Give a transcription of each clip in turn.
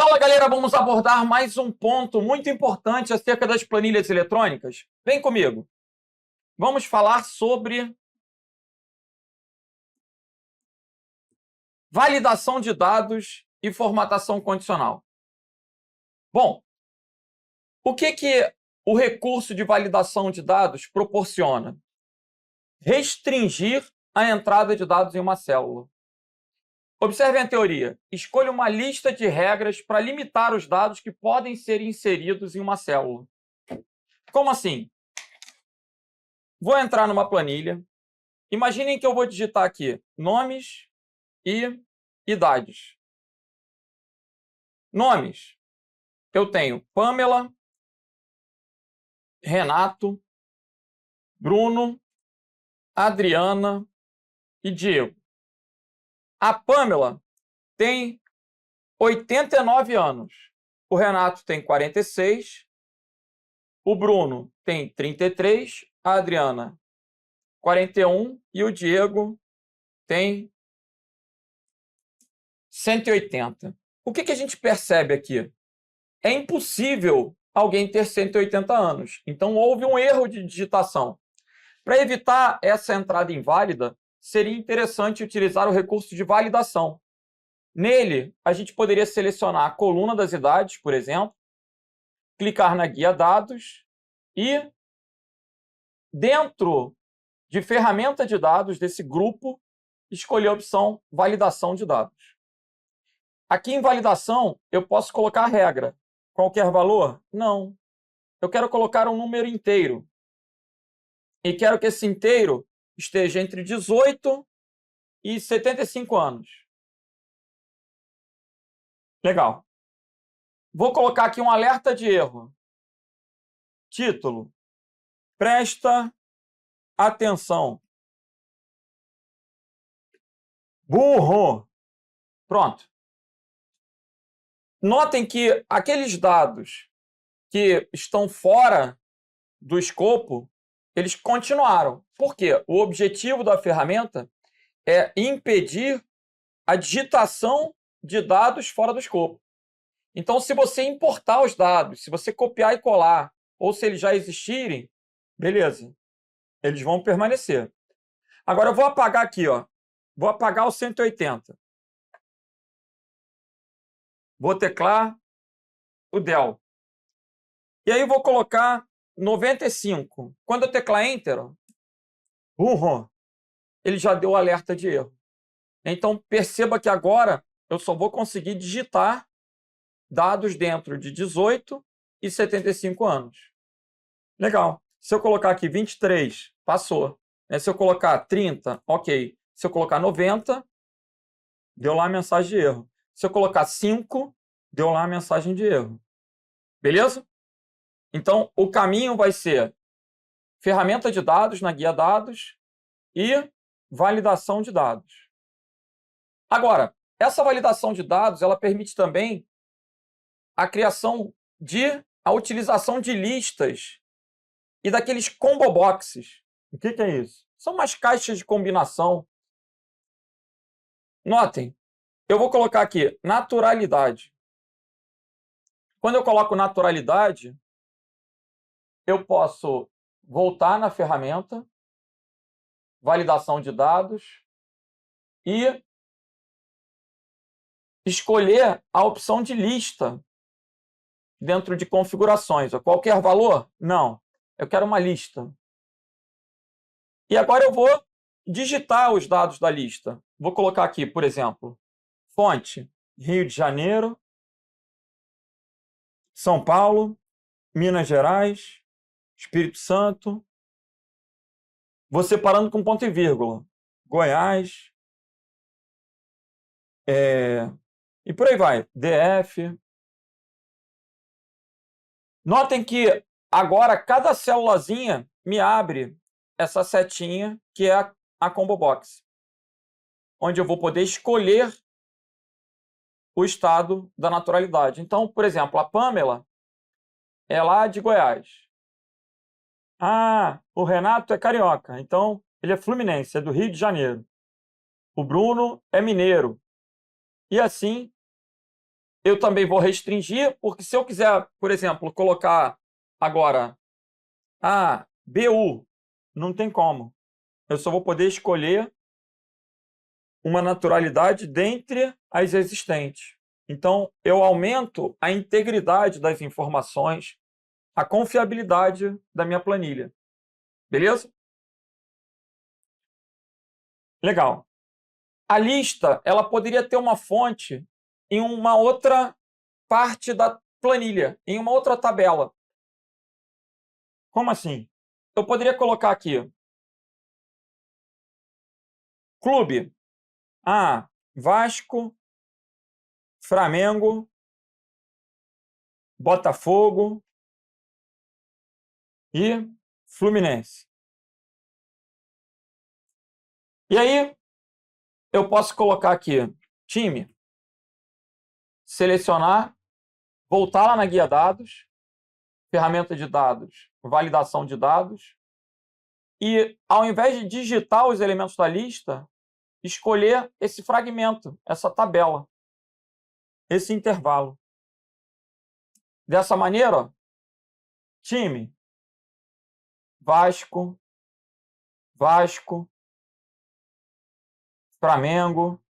Fala, galera, vamos abordar mais um ponto muito importante acerca das planilhas eletrônicas. Vem comigo. Vamos falar sobre validação de dados e formatação condicional. Bom, o que o recurso de validação de dados proporciona? Restringir a entrada de dados em uma célula. Observe a teoria. Escolha uma lista de regras para limitar os dados que podem ser inseridos em uma célula. Como assim? Vou entrar numa planilha. Imaginem que eu vou digitar aqui nomes e idades. Nomes. Eu tenho Pamela, Renato, Bruno, Adriana e Diego. A Pamela tem 89 anos. O Renato tem 46. O Bruno tem 33. A Adriana, 41. E o Diego tem 180. O que a gente percebe aqui? É impossível alguém ter 180 anos. Então, houve um erro de digitação. Para evitar essa entrada inválida, seria interessante utilizar o recurso de validação. Nele, a gente poderia selecionar a coluna das idades, por exemplo, clicar na guia dados e, dentro de ferramenta de dados desse grupo, escolher a opção validação de dados. Aqui em validação, eu posso colocar a regra. Qualquer valor? Não. Eu quero colocar um número inteiro. E quero que esse inteiro esteja entre 18 e 75 anos. Legal. Vou colocar aqui um alerta de erro. Título. Presta atenção. Burro. Pronto. Notem que aqueles dados que estão fora do escopo, eles continuaram. Por quê? O objetivo da ferramenta é impedir a digitação de dados fora do escopo. Então, se você importar os dados, se você copiar e colar, ou se eles já existirem, beleza, eles vão permanecer. Agora, eu vou apagar aqui, ó. Vou apagar o 180. Vou teclar o del. E aí eu vou colocar 95. Quando eu teclar Enter, ele já deu o alerta de erro. Então, perceba que agora eu só vou conseguir digitar dados dentro de 18 e 75 anos. Legal. Se eu colocar aqui 23, passou. Se eu colocar 30, ok. Se eu colocar 90, deu lá a mensagem de erro. Se eu colocar 5, deu lá a mensagem de erro. Beleza? Então, o caminho vai ser ferramenta de dados na guia dados e validação de dados. Agora, essa validação de dados, ela permite também a criação a utilização de listas e daqueles combo boxes. O que é isso? São umas caixas de combinação. Notem, eu vou colocar aqui naturalidade. Quando eu coloco naturalidade, eu posso voltar na ferramenta, validação de dados, e escolher a opção de lista dentro de configurações. Qualquer valor? Não. Eu quero uma lista. E agora eu vou digitar os dados da lista. Vou colocar aqui, por exemplo, fonte Rio de Janeiro, São Paulo, Minas Gerais, Espírito Santo. Vou separando com ponto e vírgula. Goiás. E por aí vai. DF. Notem que agora cada célulazinha me abre essa setinha que é a combo box, onde eu vou poder escolher o estado da naturalidade. Então, por exemplo, a Pamela é lá de Goiás. O Renato é carioca, então ele é fluminense, é do Rio de Janeiro. O Bruno é mineiro. E assim Eu também vou restringir, porque se eu quiser, por exemplo, colocar agora BU, não tem como. Eu só vou poder escolher uma naturalidade dentre as existentes. Então, eu aumento a integridade das informações, a confiabilidade da minha planilha. Beleza? Legal. A lista, ela poderia ter uma fonte em uma outra parte da planilha, em uma outra tabela. Como assim? Eu poderia colocar aqui clube. Vasco, Flamengo, Botafogo e Fluminense. E aí, eu posso colocar aqui time, selecionar, voltar lá na guia dados, ferramenta de dados, validação de dados, e ao invés de digitar os elementos da lista, escolher esse fragmento, essa tabela, esse intervalo. Dessa maneira, ó, time, Vasco, Flamengo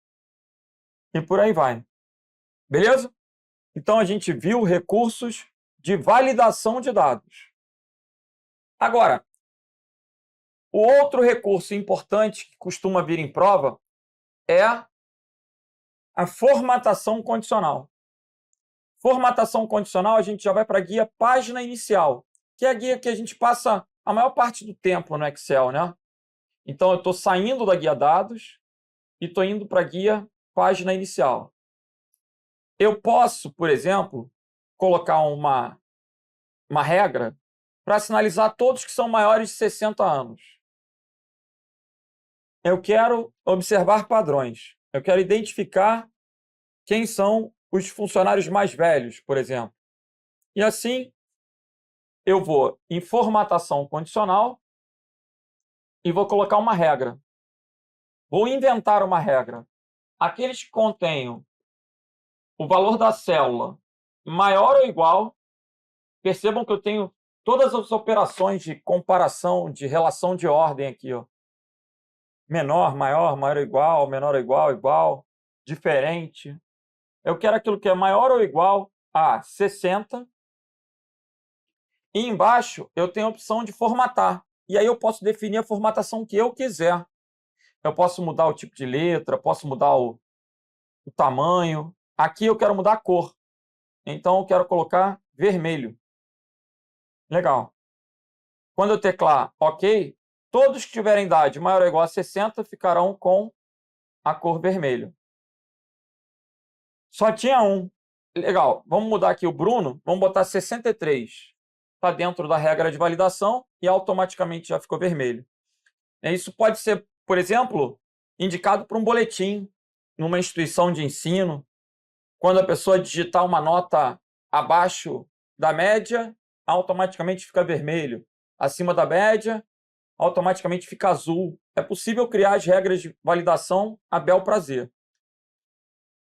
e por aí vai. Beleza? Então, a gente viu recursos de validação de dados. Agora, o outro recurso importante que costuma vir em prova é a formatação condicional. Formatação condicional, a gente já vai para a guia página inicial, que é a guia que a gente passa a maior parte do tempo no Excel, né? Então, eu estou saindo da guia dados e estou indo para a guia página inicial. Eu posso, por exemplo, colocar uma regra para sinalizar todos que são maiores de 60 anos. Eu quero observar padrões. Eu quero identificar quem são os funcionários mais velhos, por exemplo. E assim, eu vou em formatação condicional e vou colocar uma regra. Vou inventar uma regra. Aqueles que contenham o valor da célula maior ou igual, percebam que eu tenho todas as operações de comparação, de relação de ordem aqui, ó. Menor, maior, maior ou igual, igual, diferente. Eu quero aquilo que é maior ou igual a 60. E embaixo eu tenho a opção de formatar. E aí eu posso definir a formatação que eu quiser. Eu posso mudar o tipo de letra, posso mudar o tamanho. Aqui eu quero mudar a cor. Então eu quero colocar vermelho. Legal. Quando eu teclar OK, todos que tiverem idade maior ou igual a 60 ficarão com a cor vermelho. Só tinha um. Legal. Vamos mudar aqui o Bruno. Vamos botar 63. Está dentro da regra de validação e automaticamente já ficou vermelho. Isso pode ser, por exemplo, indicado por um boletim numa instituição de ensino. Quando a pessoa digitar uma nota abaixo da média, automaticamente fica vermelho. Acima da média, automaticamente fica azul. É possível criar as regras de validação a bel prazer.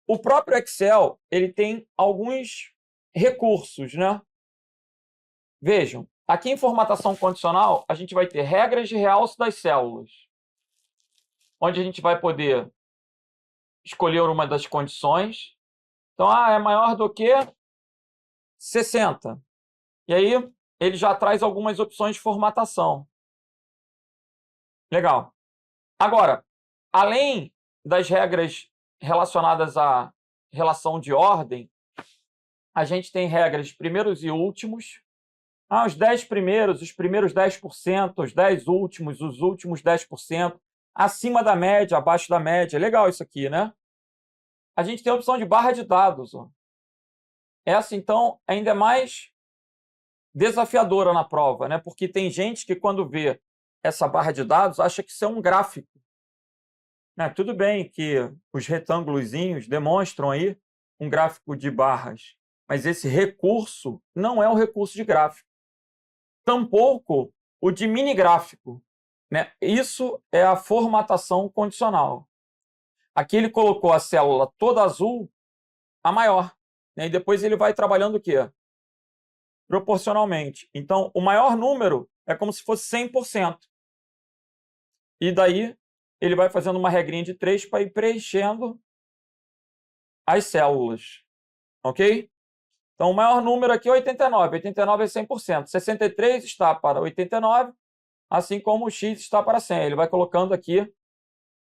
O próprio Excel, ele tem alguns recursos, né? Vejam, aqui em formatação condicional, a gente vai ter regras de realce das células, onde a gente vai poder escolher uma das condições. Então, é maior do que 60. E aí, ele já traz algumas opções de formatação. Legal. Agora, além das regras relacionadas à relação de ordem, a gente tem regras primeiros e últimos. Os 10 primeiros, os primeiros 10%, os 10 últimos, os últimos 10%, acima da média, abaixo da média. Legal isso aqui, né? A gente tem a opção de barra de dados. Ó. Essa, então, ainda é mais desafiadora na prova, né? Porque tem gente que, quando vê essa barra de dados, acha que isso é um gráfico. Tudo bem que os retângulozinhos demonstram aí um gráfico de barras, mas esse recurso não é um recurso de gráfico. Tampouco o de mini gráfico. Né? Isso é a formatação condicional. Aqui ele colocou a célula toda azul, a maior. né? E depois ele vai trabalhando o quê? Proporcionalmente. Então, o maior número é como se fosse 100%. E daí, ele vai fazendo uma regrinha de 3 para ir preenchendo as células. Ok? Então, o maior número aqui é 89. 89 é 100%. 63 está para 89, assim como o x está para 100. Ele vai colocando aqui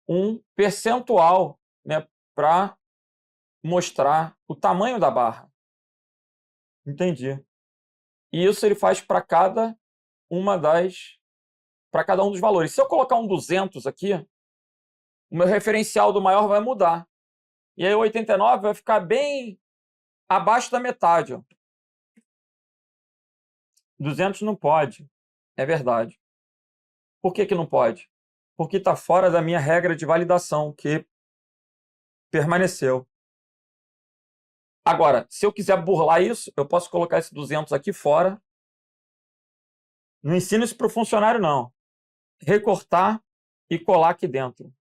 um percentual, né, para mostrar o tamanho da barra. Entendi. E isso ele faz para cada um dos valores. Se eu colocar um 200 aqui, o meu referencial do maior vai mudar. E aí o 89 vai ficar bem abaixo da metade. Ó. 200 não pode. É verdade. Por que não pode? Porque está fora da minha regra de validação, que permaneceu. Agora, se eu quiser burlar isso, eu posso colocar esse 200 aqui fora. Não ensino isso para o funcionário, não. Recortar e colar aqui dentro.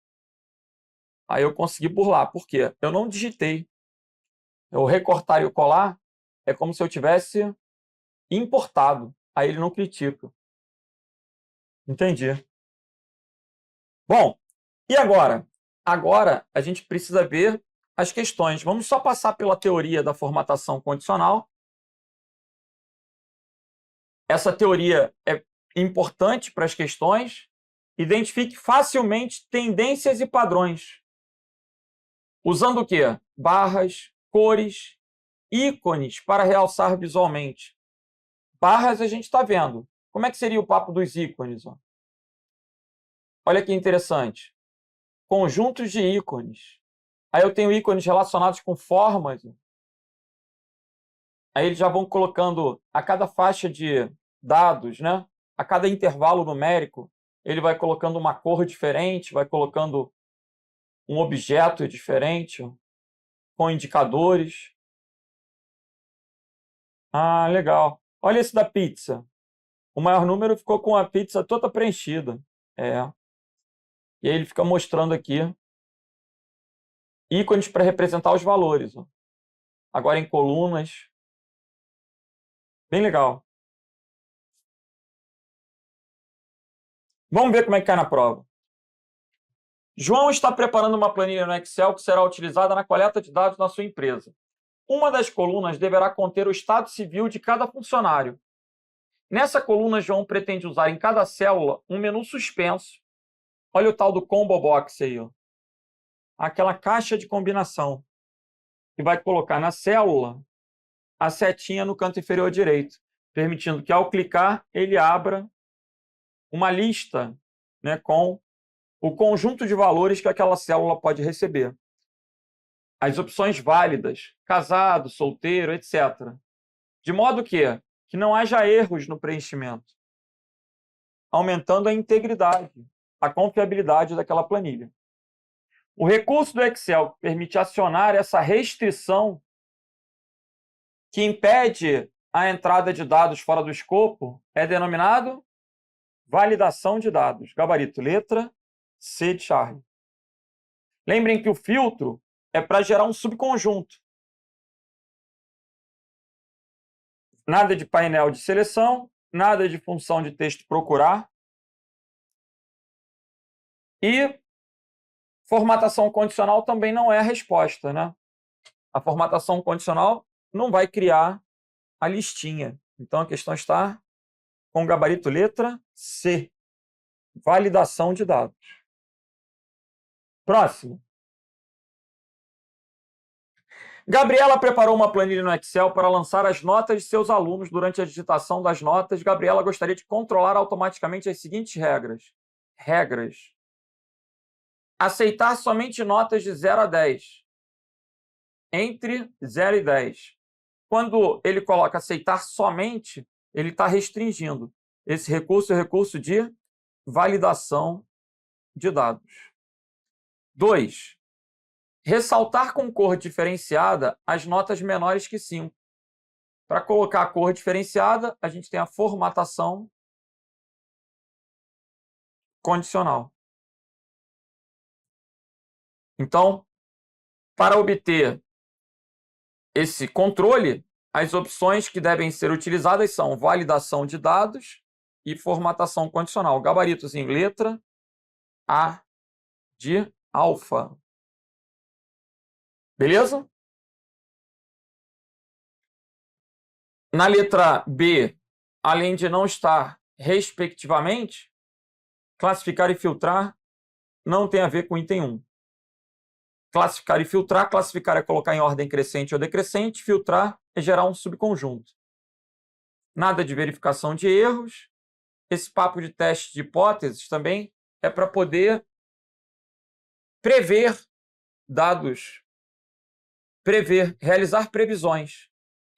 Aí eu consegui burlar. Por quê? Eu não digitei. Eu recortar e o colar é como se eu tivesse importado. Aí ele não critica. Entendi. Bom, e agora? Agora a gente precisa ver as questões. Vamos só passar pela teoria da formatação condicional. Essa teoria é importante para as questões. Identifique facilmente tendências e padrões. Usando o quê? Barras, cores, ícones para realçar visualmente. Barras a gente está vendo. Como é que seria o papo dos ícones? Ó? Olha que interessante. Conjuntos de ícones. Aí eu tenho ícones relacionados com formas. Aí eles já vão colocando a cada faixa de dados, né? A cada intervalo numérico, ele vai colocando uma cor diferente, vai colocando um objeto diferente, com indicadores. Ah, legal. Olha esse da pizza. O maior número ficou com a pizza toda preenchida. É. E aí ele fica mostrando aqui ícones para representar os valores. Ó. Agora em colunas. Bem legal. Vamos ver como é que cai na prova. João está preparando uma planilha no Excel que será utilizada na coleta de dados na sua empresa. Uma das colunas deverá conter o estado civil de cada funcionário. Nessa coluna, João pretende usar em cada célula um menu suspenso. Olha o tal do combo box aí. Ó. Aquela caixa de combinação. Que vai colocar na célula a setinha no canto inferior direito, permitindo que, ao clicar, ele abra uma lista, né, com o conjunto de valores que aquela célula pode receber. As opções válidas, casado, solteiro, etc. De modo que não haja erros no preenchimento, aumentando a integridade, a confiabilidade daquela planilha. O recurso do Excel que permite acionar essa restrição que impede a entrada de dados fora do escopo é denominado validação de dados. Gabarito, letra C de Charlie. Lembrem que o filtro é para gerar um subconjunto. Nada de painel de seleção, nada de função de texto procurar. E formatação condicional também não é a resposta, né? A formatação condicional não vai criar a listinha. Então a questão está com gabarito letra C. Validação de dados. Próximo. Gabriela preparou uma planilha no Excel para lançar as notas de seus alunos. Durante a digitação das notas, Gabriela gostaria de controlar automaticamente as seguintes regras. Regras. Aceitar somente notas de 0 a 10. Entre 0 e 10. Quando ele coloca aceitar somente, ele está restringindo. Esse recurso é o recurso de validação de dados. 2. Ressaltar com cor diferenciada as notas menores que 5. Para colocar a cor diferenciada, a gente tem a formatação condicional. Então, para obter esse controle, as opções que devem ser utilizadas são validação de dados e formatação condicional. Gabaritos em letra A de alfa. Beleza? Na letra B, além de não estar respectivamente, classificar e filtrar não tem a ver com item 1. Classificar é colocar em ordem crescente ou decrescente, filtrar é gerar um subconjunto. Nada de verificação de erros. Esse papo de teste de hipóteses também é para poder prever dados, realizar previsões.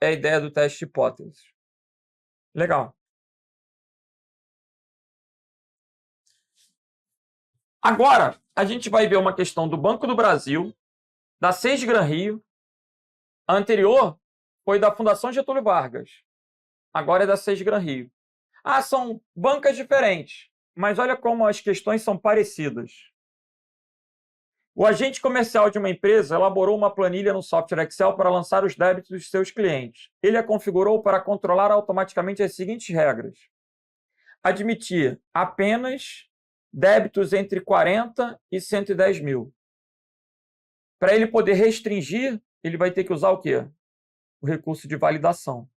É a ideia do teste de hipóteses. Legal. Agora, a gente vai ver uma questão do Banco do Brasil, da Sesgran Rio. A anterior foi da Fundação Getúlio Vargas. Agora é da Sesgran Rio. Ah, são bancas diferentes, mas olha como as questões são parecidas. O agente comercial de uma empresa elaborou uma planilha no software Excel para lançar os débitos dos seus clientes. Ele a configurou para controlar automaticamente as seguintes regras: admitir apenas débitos entre 40 e 110 mil. Para ele poder restringir, ele vai ter que usar o quê? O recurso de validação.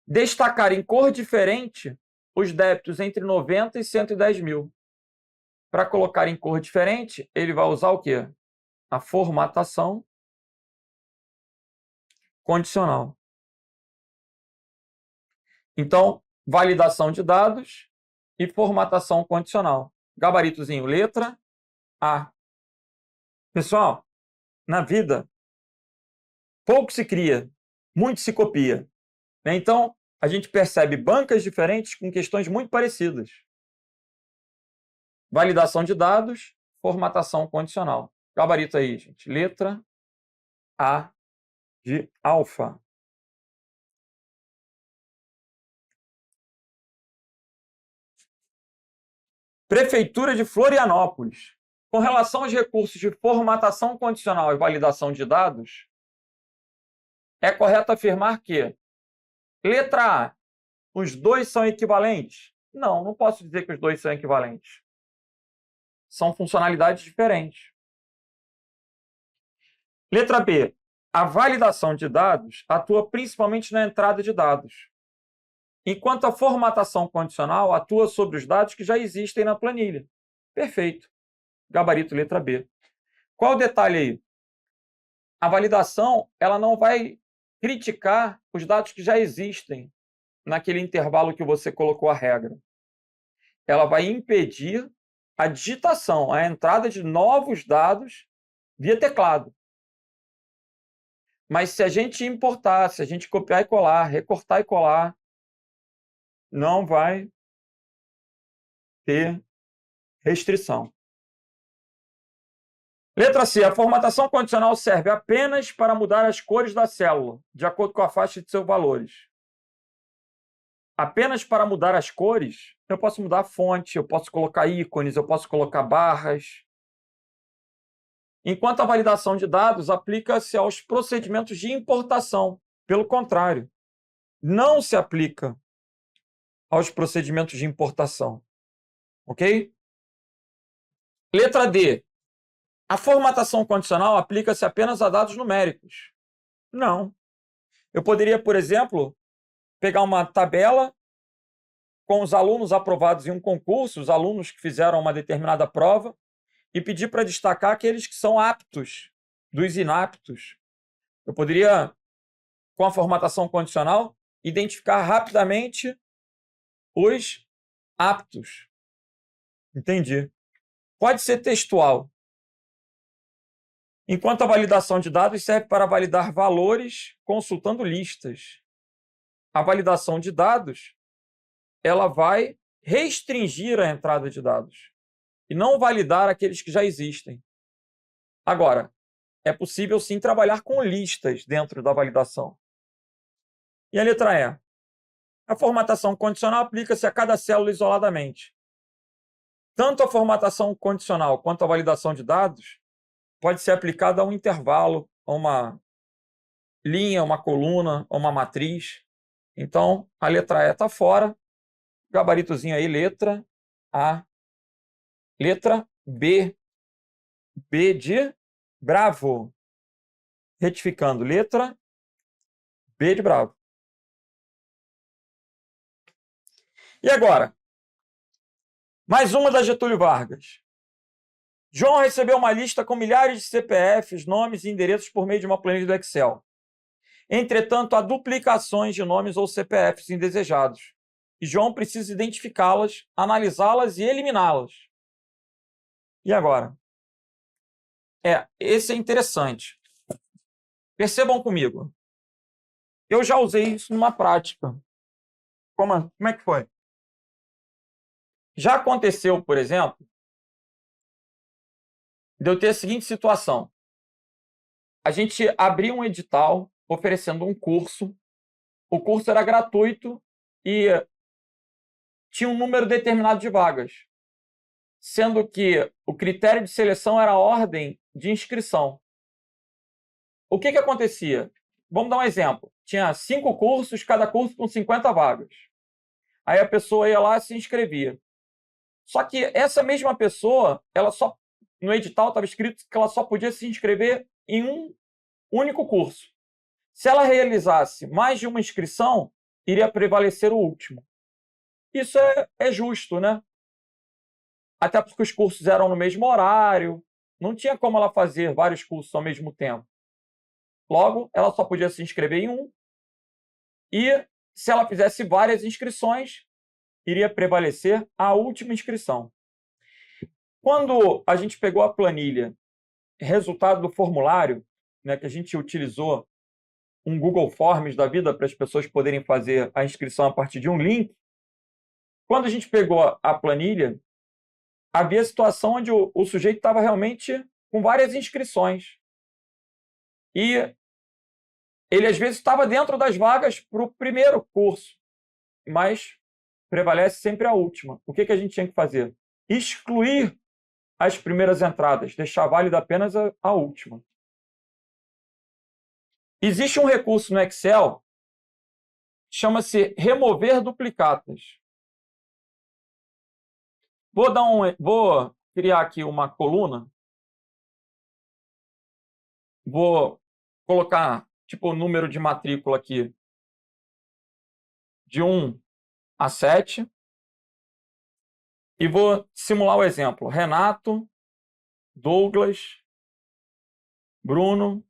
Destacar em cor diferente os débitos entre 90 e 110 mil. Para colocar em cor diferente, ele vai usar o quê? A formatação condicional. Então, validação de dados e formatação condicional. Gabaritozinho, letra A. Pessoal, na vida, pouco se cria, muito se copia. Então, a gente percebe bancas diferentes com questões muito parecidas. Validação de dados, formatação condicional. Gabarito aí, gente. Letra A de alfa. Prefeitura de Florianópolis. Com relação aos recursos de formatação condicional e validação de dados, é correto afirmar que, letra A, os dois são equivalentes? Não, não posso dizer que os dois são equivalentes. São funcionalidades diferentes. Letra B, a validação de dados atua principalmente na entrada de dados, enquanto a formatação condicional atua sobre os dados que já existem na planilha. Perfeito. Gabarito letra B. Qual o detalhe aí? A validação ela não vai criticar os dados que já existem naquele intervalo que você colocou a regra. Ela vai impedir a digitação, a entrada de novos dados via teclado. Mas se a gente importar, se a gente copiar e colar, recortar e colar, não vai ter restrição. Letra C. A formatação condicional serve apenas para mudar as cores da célula, de acordo com a faixa de seus valores. Apenas para mudar as cores, eu posso mudar a fonte, eu posso colocar ícones, eu posso colocar barras. Enquanto a validação de dados aplica-se aos procedimentos de importação. Pelo contrário, não se aplica aos procedimentos de importação. Ok? Letra D. A formatação condicional aplica-se apenas a dados numéricos. Não. Eu poderia, por exemplo, pegar uma tabela com os alunos aprovados em um concurso, os alunos que fizeram uma determinada prova, e pedir para destacar aqueles que são aptos dos inaptos. Eu poderia, com a formatação condicional, identificar rapidamente os aptos. Entendi. Pode ser textual. Enquanto a validação de dados serve para validar valores consultando listas. A validação de dados ela vai restringir a entrada de dados e não validar aqueles que já existem. Agora, é possível sim trabalhar com listas dentro da validação. E a letra E? A formatação condicional aplica-se a cada célula isoladamente. Tanto a formatação condicional quanto a validação de dados pode ser aplicada a um intervalo, a uma linha, uma coluna ou uma matriz. Então, a letra E está fora. Gabaritozinho aí, letra A. Letra B. B de bravo. Retificando, letra B de bravo. E agora? Mais uma da Getúlio Vargas. João recebeu uma lista com milhares de CPFs, nomes e endereços por meio de uma planilha do Excel. Entretanto, há duplicações de nomes ou CPFs indesejados. E João precisa identificá-las, analisá-las e eliminá-las. E agora? Esse é interessante. Percebam comigo. Eu já usei isso numa prática. Como é que foi? Já aconteceu, por exemplo, de eu ter a seguinte situação. A gente abriu um edital oferecendo um curso. O curso era gratuito e tinha um número determinado de vagas, sendo que o critério de seleção era a ordem de inscrição. O que acontecia? Vamos dar um exemplo. Tinha 5 cursos, cada curso com 50 vagas. Aí a pessoa ia lá e se inscrevia. Só que essa mesma pessoa, no edital estava escrito que ela só podia se inscrever em um único curso. Se ela realizasse mais de uma inscrição, iria prevalecer o último. Isso é justo, né? Até porque os cursos eram no mesmo horário, não tinha como ela fazer vários cursos ao mesmo tempo. Logo, ela só podia se inscrever em um, e se ela fizesse várias inscrições, iria prevalecer a última inscrição. Quando a gente pegou a planilha, resultado do formulário, né, que a gente utilizou um Google Forms da vida para as pessoas poderem fazer a inscrição a partir de um link, quando a gente pegou a planilha, havia situação onde o sujeito estava realmente com várias inscrições. E ele, às vezes, estava dentro das vagas para o primeiro curso, mas prevalece sempre a última. O que a gente tinha que fazer? Excluir as primeiras entradas, deixar válida apenas a última. Existe um recurso no Excel, chama-se remover duplicatas. Vou criar aqui uma coluna. Vou colocar tipo o número de matrícula aqui de 1 a 7. E vou simular o exemplo. Renato, Douglas, Bruno,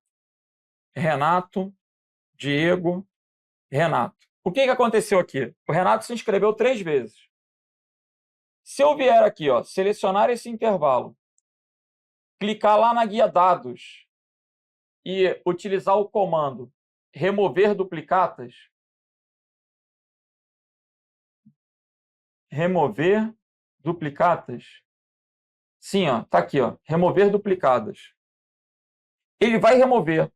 Renato, Diego, Renato. O que aconteceu aqui? O Renato se inscreveu 3 vezes. Se eu vier aqui, selecionar esse intervalo, clicar lá na guia dados e utilizar o comando remover duplicatas, sim, tá aqui, remover duplicadas. Ele vai remover,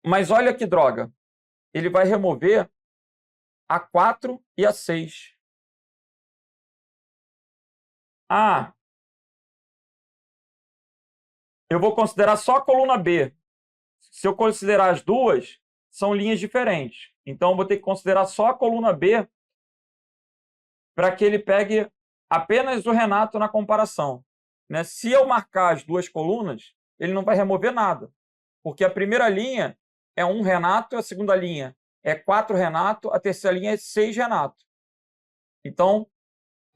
mas olha que droga, ele vai remover a 4 e a 6. Eu vou considerar só a coluna B. Se eu considerar as duas, são linhas diferentes. Então, eu vou ter que considerar só a coluna B para que ele pegue apenas o Renato na comparação. Né? Se eu marcar as duas colunas, ele não vai remover nada, porque a primeira linha é 1 Renato, a segunda linha é 4 Renato, a terceira linha é 6 Renato. Então,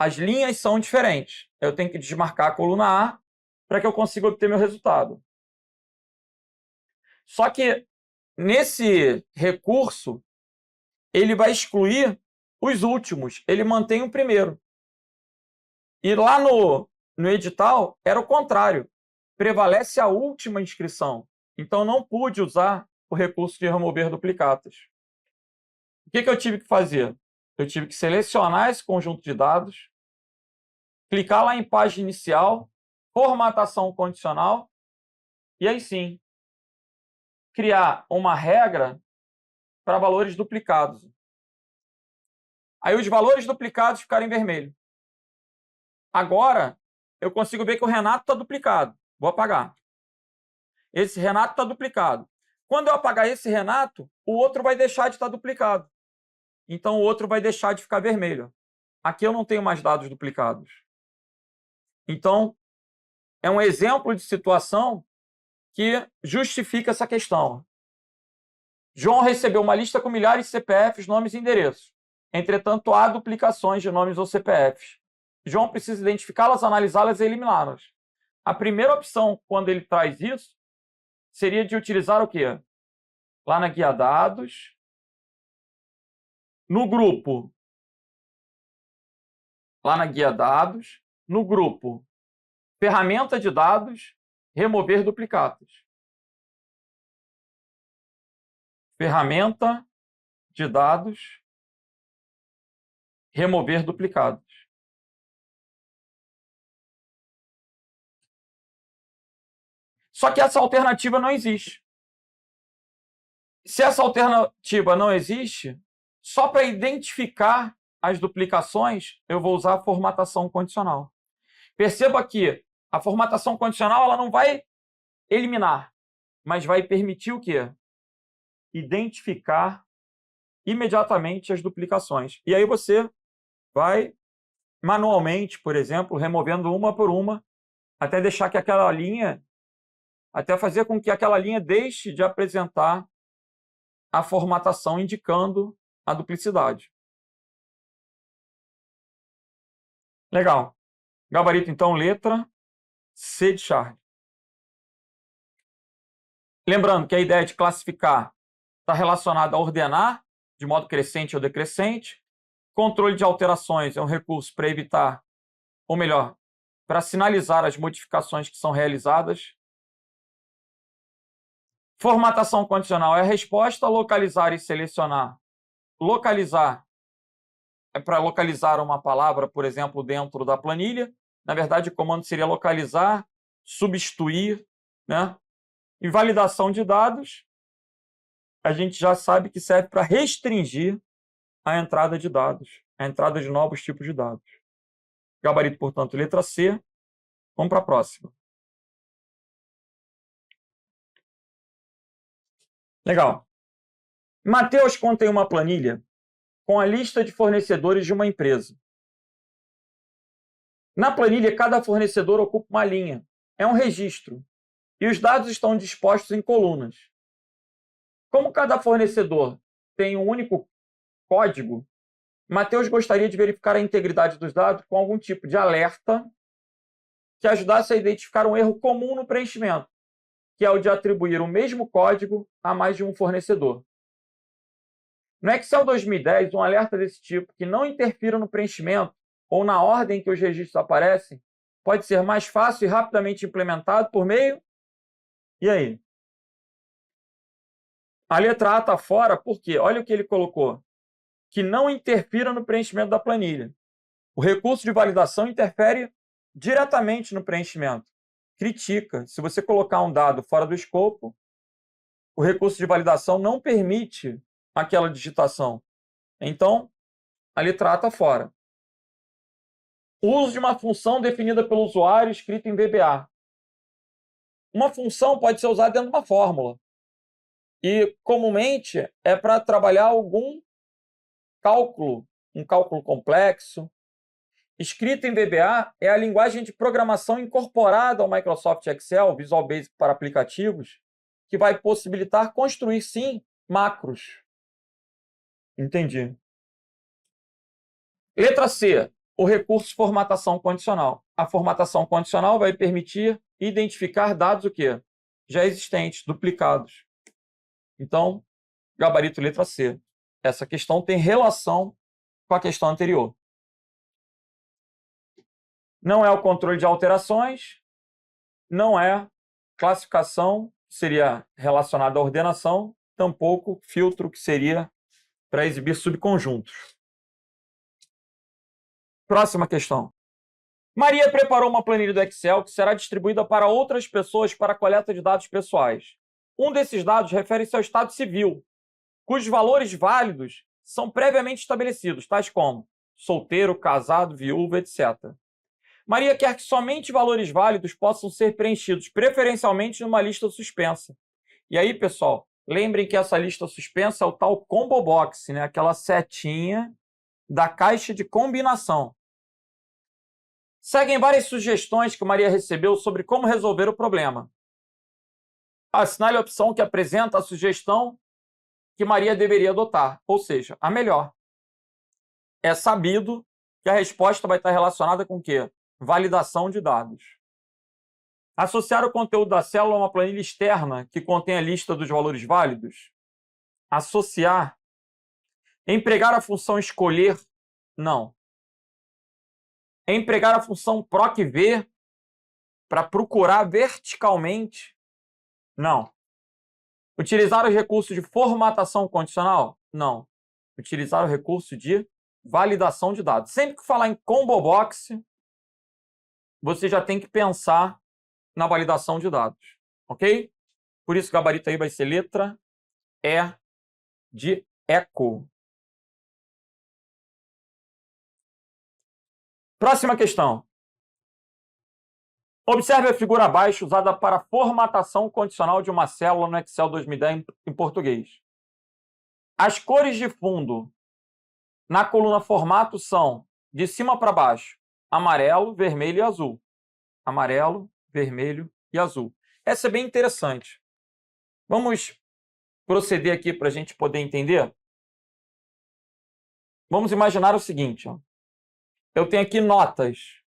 as linhas são diferentes. Eu tenho que desmarcar a coluna A para que eu consiga obter meu resultado. Só que, nesse recurso, ele vai excluir os últimos, ele mantém o primeiro. E lá no edital, era o contrário. Prevalece a última inscrição. Então, não pude usar o recurso de remover duplicatas. O que eu tive que fazer? Eu tive que selecionar esse conjunto de dados, clicar lá em página inicial, formatação condicional, e aí sim, criar uma regra para valores duplicados. Aí os valores duplicados ficaram em vermelho. Agora, eu consigo ver que o Renato está duplicado. Vou apagar. Esse Renato está duplicado. Quando eu apagar esse Renato, o outro vai deixar de estar duplicado. Então, o outro vai deixar de ficar vermelho. Aqui eu não tenho mais dados duplicados. Então, é um exemplo de situação que justifica essa questão. João recebeu uma lista com milhares de CPFs, nomes e endereços. Entretanto, há duplicações de nomes ou CPFs. João precisa identificá-las, analisá-las e eliminá-las. A primeira opção, quando ele traz isso, seria de utilizar o quê? Lá na guia dados, no grupo, lá na guia dados, no grupo, ferramenta de dados, remover duplicados. Ferramenta de dados, remover duplicados. Só que essa alternativa não existe. Se essa alternativa não existe, só para identificar as duplicações, eu vou usar a formatação condicional. Perceba que a formatação condicional ela não vai eliminar, mas vai permitir o quê? Identificar imediatamente as duplicações. E aí você vai manualmente, por exemplo, removendo uma por uma, até deixar que aquela linha, até fazer com que aquela linha deixe de apresentar a formatação indicando a duplicidade. Legal. Gabarito, então, letra C de Charlie. Lembrando que a ideia de classificar está relacionada a ordenar de modo crescente ou decrescente. Controle de alterações é um recurso para evitar, ou melhor, para sinalizar as modificações que são realizadas. Formatação condicional é a resposta, localizar e selecionar. Localizar é para localizar uma palavra, por exemplo, dentro da planilha. Na verdade, o comando seria localizar, substituir, né? E validação de dados, a gente já sabe que serve para restringir a entrada de dados, a entrada de novos tipos de dados. Gabarito, portanto, letra C. Vamos para a próxima. Legal. Mateus contém uma planilha com a lista de fornecedores de uma empresa. Na planilha, cada fornecedor ocupa uma linha. É um registro. E os dados estão dispostos em colunas. Como cada fornecedor tem um único código, Mateus gostaria de verificar a integridade dos dados com algum tipo de alerta que ajudasse a identificar um erro comum no preenchimento, que é o de atribuir o mesmo código a mais de um fornecedor. No Excel 2010, um alerta desse tipo, que não interfira no preenchimento ou na ordem que os registros aparecem, pode ser mais fácil e rapidamente implementado por meio... E aí? A letra A está fora porque, olha o que ele colocou, que não interfira no preenchimento da planilha. O recurso de validação interfere diretamente no preenchimento. Critica. Se você colocar um dado fora do escopo, o recurso de validação não permite aquela digitação. Então, a letra A está fora. O uso de uma função definida pelo usuário escrita em VBA. Uma função pode ser usada dentro de uma fórmula. E, comumente, é para trabalhar algum cálculo, um cálculo complexo. Escrita em VBA é a linguagem de programação incorporada ao Microsoft Excel, Visual Basic para aplicativos, que vai possibilitar construir, sim, macros. Entendi. Letra C, o recurso formatação condicional. A formatação condicional vai permitir identificar dados o quê? Já existentes, duplicados. Então, gabarito letra C. Essa questão tem relação com a questão anterior. Não é o controle de alterações, não é classificação, que seria relacionada à ordenação, tampouco filtro, que seria para exibir subconjuntos. Próxima questão. Maria preparou uma planilha do Excel que será distribuída para outras pessoas para a coleta de dados pessoais. Um desses dados refere-se ao estado civil, cujos valores válidos são previamente estabelecidos, tais como solteiro, casado, viúva, etc. Maria quer que somente valores válidos possam ser preenchidos, preferencialmente numa lista suspensa. E aí, pessoal, lembrem que essa lista suspensa é o tal combo box, né? Aquela setinha da caixa de combinação. Seguem várias sugestões que Maria recebeu sobre como resolver o problema. Assinale a opção que apresenta a sugestão que Maria deveria adotar, ou seja, a melhor. É sabido que a resposta vai estar relacionada com o quê? Validação de dados. Associar o conteúdo da célula a uma planilha externa que contém a lista dos valores válidos? Associar. Empregar a função escolher? Não. Empregar a função proc-v para procurar verticalmente? Não. Utilizar os recursos de formatação condicional? Não. Utilizar o recurso de validação de dados. Sempre que falar em combo box, você já tem que pensar na validação de dados, ok? Por isso o gabarito aí vai ser letra E de eco. Próxima questão. Observe a figura abaixo usada para formatação condicional de uma célula no Excel 2010 em português. As cores de fundo na coluna formato são, de cima para baixo, amarelo, vermelho e azul. Amarelo, vermelho e azul. Essa é bem interessante. Vamos proceder aqui para a gente poder entender? Vamos imaginar o seguinte. Ó. Eu tenho aqui notas.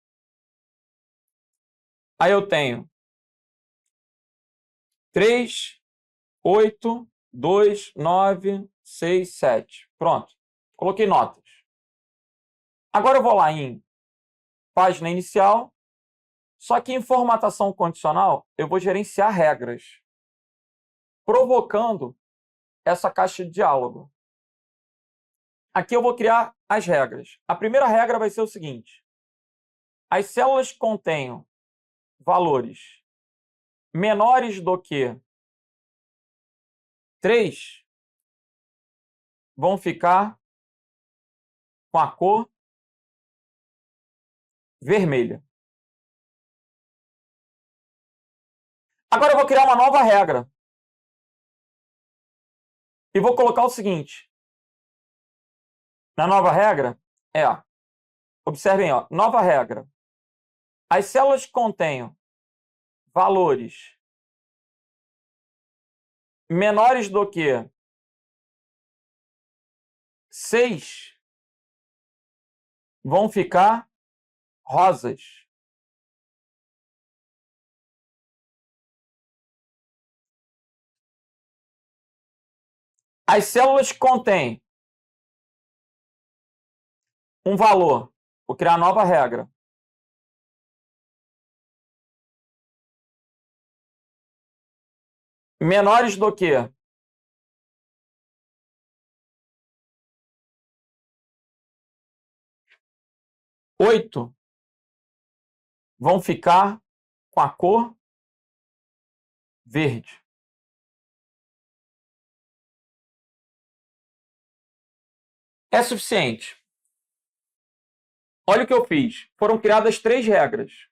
Aí eu tenho 3, 8, 2, 9, 6, 7. Pronto. Coloquei notas. Agora eu vou lá em página inicial. Só que em formatação condicional, eu vou gerenciar regras, provocando essa caixa de diálogo. Aqui eu vou criar as regras. A primeira regra vai ser o seguinte. As células que contenham valores menores do que 3 vão ficar com a cor vermelha. Agora eu vou criar uma nova regra. E vou colocar o seguinte. Na nova regra, observem, nova regra. As células que contenham valores menores do que 6 vão ficar rosas. As células que contêm um valor, vou criar nova regra. Menores do que 8 vão ficar com a cor verde. É suficiente. Olha o que eu fiz. Foram criadas 3 regras.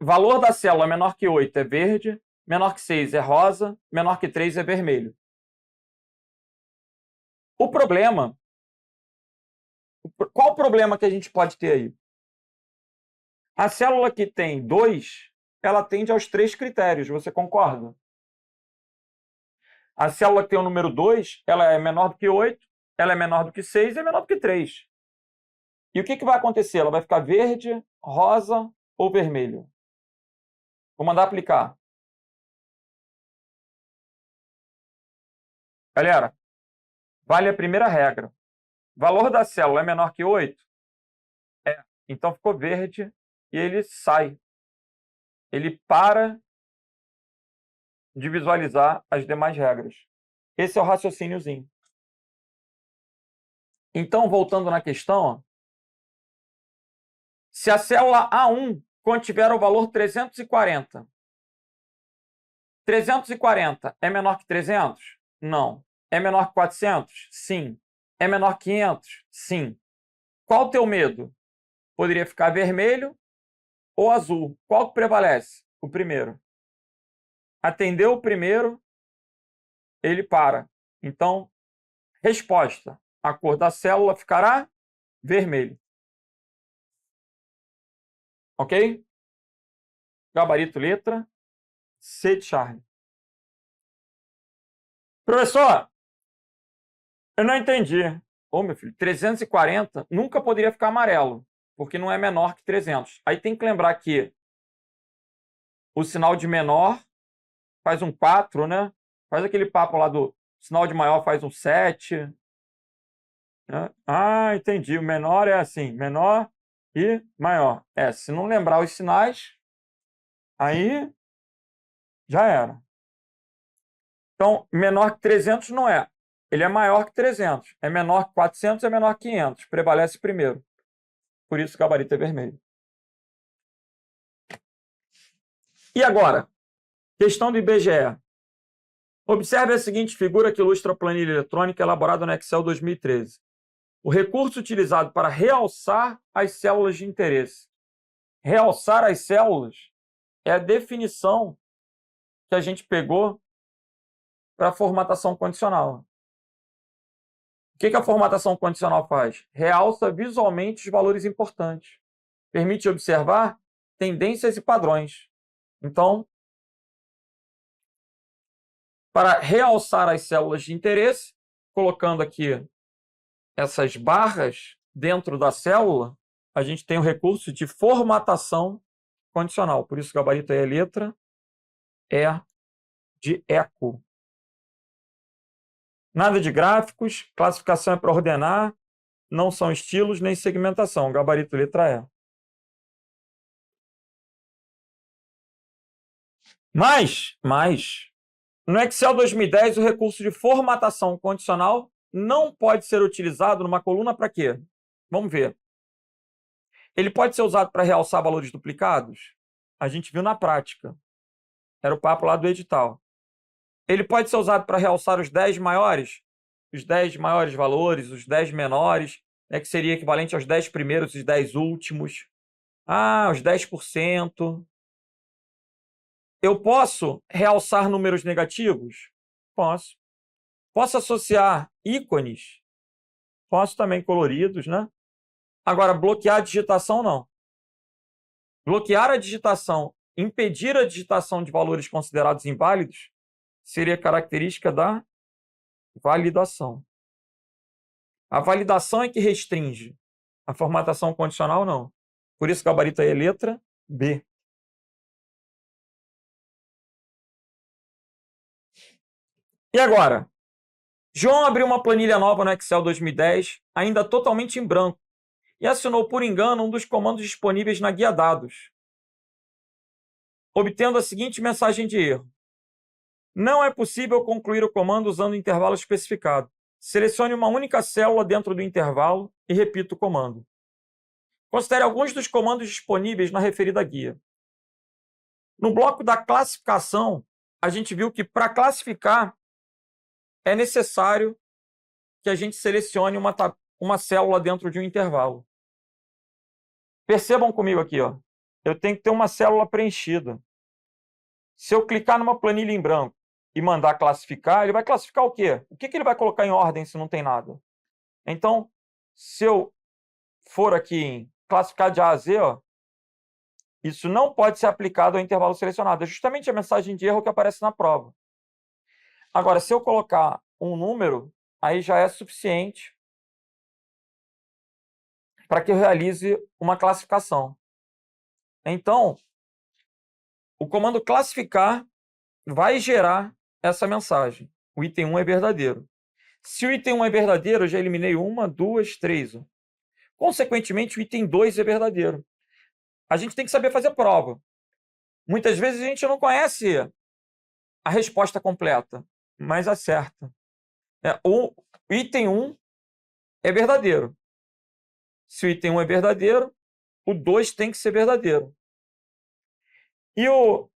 Valor da célula menor que 8 é verde, menor que 6 é rosa, menor que 3 é vermelho. O problema... Qual o problema que a gente pode ter aí? A célula que tem 2, ela atende aos 3 critérios, você concorda? A célula que tem o número 2, ela é menor do que 8, ela é menor do que 6 e é menor do que 3. E o que vai acontecer? Ela vai ficar verde, rosa ou vermelho? Vou mandar aplicar. Galera, vale a primeira regra. Valor da célula é menor que 8? Então ficou verde e ele sai. Ele para de visualizar as demais regras. Esse é o raciocíniozinho. Então, voltando na questão, se a célula A1 contiver o valor 340, 340 é menor que 300? Não. É menor que 400? Sim. É menor que 500? Sim. Qual o teu medo? Poderia ficar vermelho ou azul? Qual que prevalece? O primeiro. Atendeu o primeiro, ele para. Então, resposta. A cor da célula ficará vermelho. Ok? Gabarito letra C de Charlie. Professor, eu não entendi. Ô, meu filho, 340 nunca poderia ficar amarelo, porque não é menor que 300. Aí tem que lembrar que o sinal de menor faz um 4, né? Faz aquele papo lá do sinal de maior faz um 7. Né? Ah, entendi. O menor é assim, menor e maior. Se não lembrar os sinais, aí já era. Então, menor que 300 não é. Ele é maior que 300. É menor que 400, é menor que 500. Prevalece primeiro. Por isso o gabarito é vermelho. E agora? Questão do IBGE. Observe a seguinte figura que ilustra a planilha eletrônica elaborada no Excel 2013. O recurso utilizado para realçar as células de interesse. Realçar as células é a definição que a gente pegou para a formatação condicional. O que a formatação condicional faz? Realça visualmente os valores importantes. Permite observar tendências e padrões. Então, para realçar as células de interesse, colocando aqui essas barras dentro da célula, a gente tem o recurso de formatação condicional. Por isso, o gabarito é a letra E de eco. Nada de gráficos, classificação é para ordenar, não são estilos nem segmentação. Gabarito letra E. Mas, no Excel 2010, o recurso de formatação condicional não pode ser utilizado numa coluna para quê? Vamos ver. Ele pode ser usado para realçar valores duplicados? A gente viu na prática. Era o papo lá do edital. Ele pode ser usado para realçar os 10 maiores? Os 10 maiores valores, os 10 menores, que seria equivalente aos 10 primeiros e os 10 últimos. Os 10%. Eu posso realçar números negativos? Posso. Posso associar ícones? Posso também, coloridos, né? Agora, bloquear a digitação, não. Bloquear a digitação, impedir a digitação de valores considerados inválidos, seria característica da validação. A validação é que restringe. A formatação condicional, não. Por isso, o gabarito aí é letra B. E agora? João abriu uma planilha nova no Excel 2010, ainda totalmente em branco, e assinou por engano um dos comandos disponíveis na guia dados, obtendo a seguinte mensagem de erro. Não é possível concluir o comando usando o intervalo especificado. Selecione uma única célula dentro do intervalo e repita o comando. Considere alguns dos comandos disponíveis na referida guia. No bloco da classificação, a gente viu que para classificar é necessário que a gente selecione uma célula dentro de um intervalo. Percebam comigo aqui, ó. Eu tenho que ter uma célula preenchida. Se eu clicar numa planilha em branco e mandar classificar, ele vai classificar o quê? O que ele vai colocar em ordem se não tem nada? Então, se eu for aqui em classificar de A a Z, ó, isso não pode ser aplicado ao intervalo selecionado. É justamente a mensagem de erro que aparece na prova. Agora, se eu colocar um número, aí já é suficiente para que eu realize uma classificação. Então, o comando classificar vai gerar essa mensagem. O item 1 é verdadeiro. Se o item 1 é verdadeiro, eu já eliminei 1, 2, 3. Consequentemente, o item 2 é verdadeiro. A gente tem que saber fazer prova. Muitas vezes a gente não conhece a resposta completa, mas acerta. O item 1 é verdadeiro. Se o item 1 é verdadeiro, o 2 tem que ser verdadeiro. E o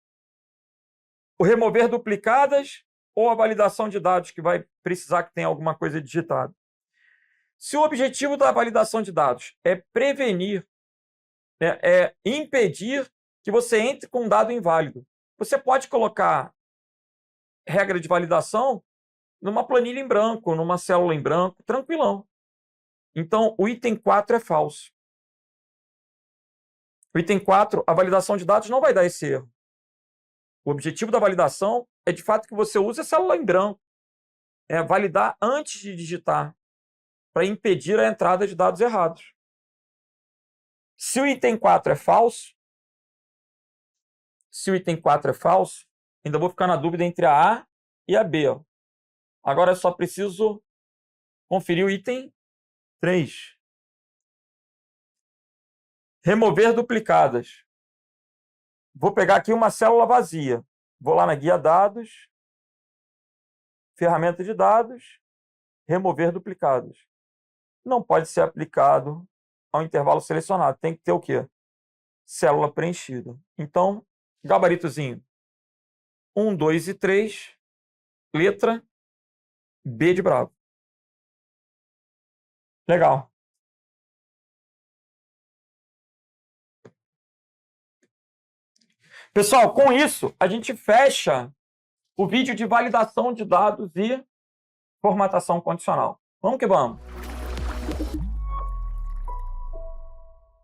remover duplicadas ou a validação de dados, que vai precisar que tenha alguma coisa digitada. Se o objetivo da validação de dados é prevenir, é impedir que você entre com um dado inválido, você pode colocar regra de validação numa planilha em branco, numa célula em branco, tranquilão. Então, o item 4 é falso. O item 4, a validação de dados não vai dar esse erro. O objetivo da validação é, de fato, que você use a célula em branco. É validar antes de digitar, para impedir a entrada de dados errados. Se o item 4 é falso, ainda vou ficar na dúvida entre a A e a B. Ó. Agora eu só preciso conferir o item 3. Remover duplicadas. Vou pegar aqui uma célula vazia. Vou lá na guia dados, ferramenta de dados, remover duplicadas. Não pode ser aplicado ao intervalo selecionado. Tem que ter o quê? Célula preenchida. Então, gabaritozinho 1, 2 e 3, letra B de bravo. Legal. Pessoal, com isso, a gente fecha o vídeo de validação de dados e formatação condicional. Vamos que vamos!